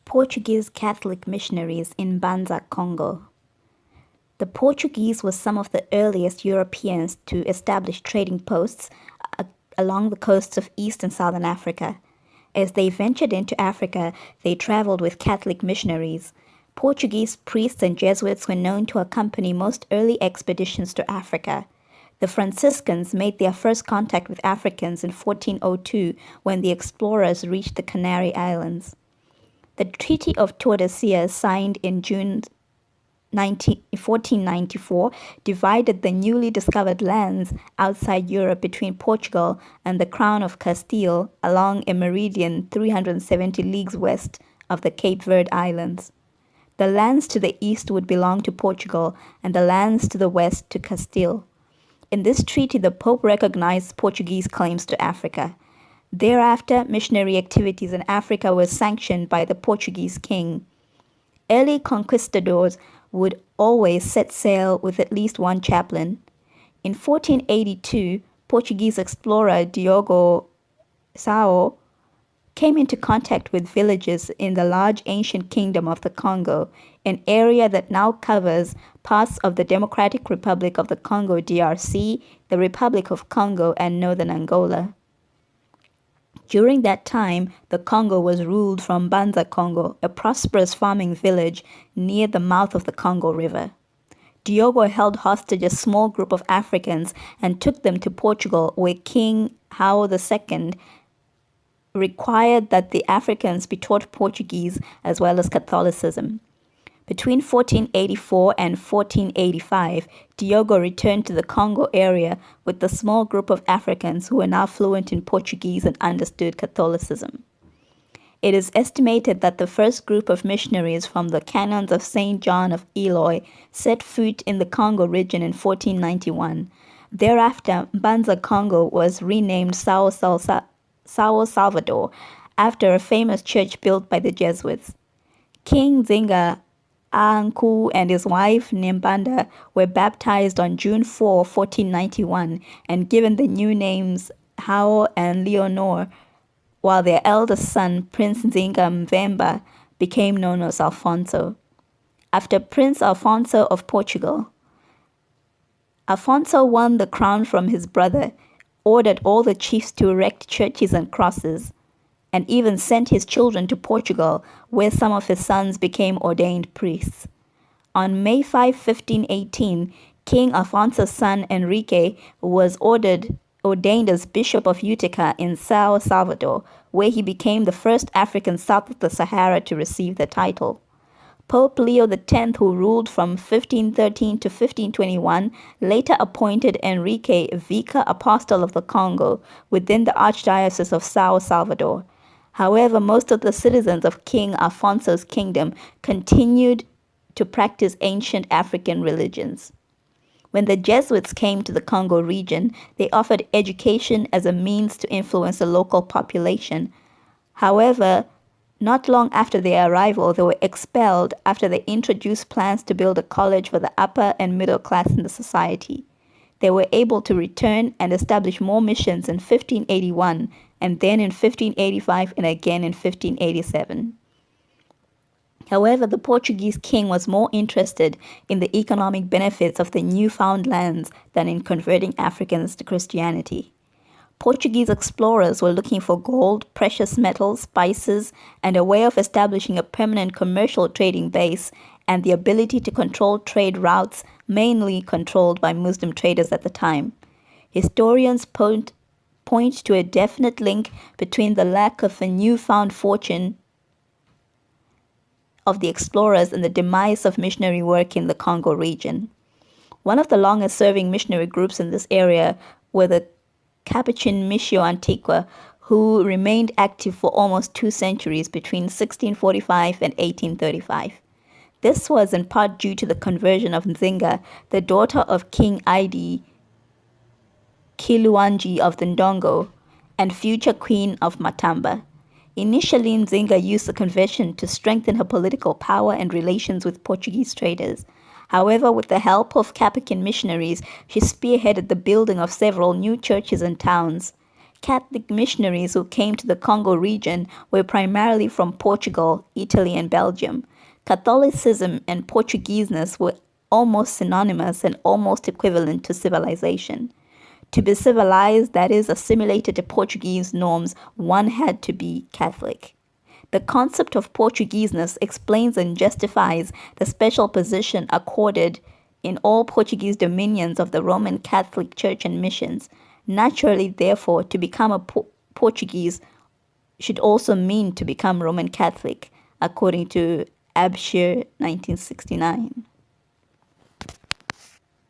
Portuguese Catholic missionaries in Mbanza, Congo. The Portuguese were some of the earliest Europeans to establish trading posts along the coasts of East and Southern Africa. As they ventured into Africa, they traveled with Catholic missionaries. Portuguese priests and Jesuits were known to accompany most early expeditions to Africa. The Franciscans made their first contact with Africans in 1402 when the explorers reached the Canary Islands. The Treaty of Tordesillas, signed in June 1494, divided the newly discovered lands outside Europe between Portugal and the Crown of Castile along a meridian 370 leagues west of the Cape Verde Islands. The lands to the east would belong to Portugal and the lands to the west to Castile. In this treaty, the Pope recognized Portuguese claims to Africa. Thereafter, missionary activities in Africa were sanctioned by the Portuguese king. Early conquistadors would always set sail with at least one chaplain. In 1482, Portuguese explorer Diogo Sao came into contact with villages in the large ancient kingdom of the Congo, an area that now covers parts of the Democratic Republic of the Congo DRC, the Republic of Congo, and northern Angola. During that time, the Congo was ruled from Mbanza, Congo, a prosperous farming village near the mouth of the Congo River. Diogo held hostage a small group of Africans and took them to Portugal, where King Hao II required that the Africans be taught Portuguese as well as Catholicism. Between 1484 and 1485, Diogo returned to the Congo area with the small group of Africans who were now fluent in Portuguese and understood Catholicism. It is estimated that the first group of missionaries from the canons of St. John of Eloy set foot in the Congo region in 1491. Thereafter, Mbanza, Congo was renamed Sao Salvador, after a famous church built by the Jesuits. King Zinga Anku and his wife Nimbanda were baptized on June 4, 1491, and given the new names Hao and Leonor, while their eldest son, Prince Nzinga Mvemba, became known as Alfonso. After Prince Alfonso of Portugal, Alfonso won the crown from his brother, ordered all the chiefs to erect churches and crosses, and even sent his children to Portugal, where some of his sons became ordained priests. On May 5, 1518, King Alfonso's son Enrique was ordained as Bishop of Utica in Sao Salvador, where he became the first African south of the Sahara to receive the title. Pope Leo X, who ruled from 1513 to 1521, later appointed Enrique Vicar Apostle of the Congo within the Archdiocese of Sao Salvador. However, most of the citizens of King Alfonso's kingdom continued to practice ancient African religions. When the Jesuits came to the Congo region, they offered education as a means to influence the local population. However, not long after their arrival, they were expelled after they introduced plans to build a college for the upper and middle class in the society. They were able to return and establish more missions in 1581, and then in 1585 and again in 1587. However, the Portuguese king was more interested in the economic benefits of the newfound lands than in converting Africans to Christianity. Portuguese explorers were looking for gold, precious metals, spices, and a way of establishing a permanent commercial trading base and the ability to control trade routes, mainly controlled by Muslim traders at the time. Historians point to a definite link between the lack of a newfound fortune of the explorers and the demise of missionary work in the Congo region. One of the longest-serving missionary groups in this area were the Capuchin Missio Antiqua, who remained active for almost 2 centuries between 1645 and 1835. This was in part due to the conversion of Nzinga, the daughter of King Idi Kiluanji of the Ndongo and future queen of Matamba. Initially, Nzinga used the conversion to strengthen her political power and relations with Portuguese traders. However, with the help of Capuchin missionaries, she spearheaded the building of several new churches and towns. Catholic missionaries who came to the Congo region were primarily from Portugal, Italy, and Belgium. Catholicism and Portugueseness were almost synonymous and almost equivalent to civilization. To be civilized, that is, assimilated to Portuguese norms, one had to be Catholic. The concept of Portugueseness explains and justifies the special position accorded in all Portuguese dominions of the Roman Catholic Church and missions. Naturally, therefore, to become a Portuguese should also mean to become Roman Catholic, according to Abshir 1969.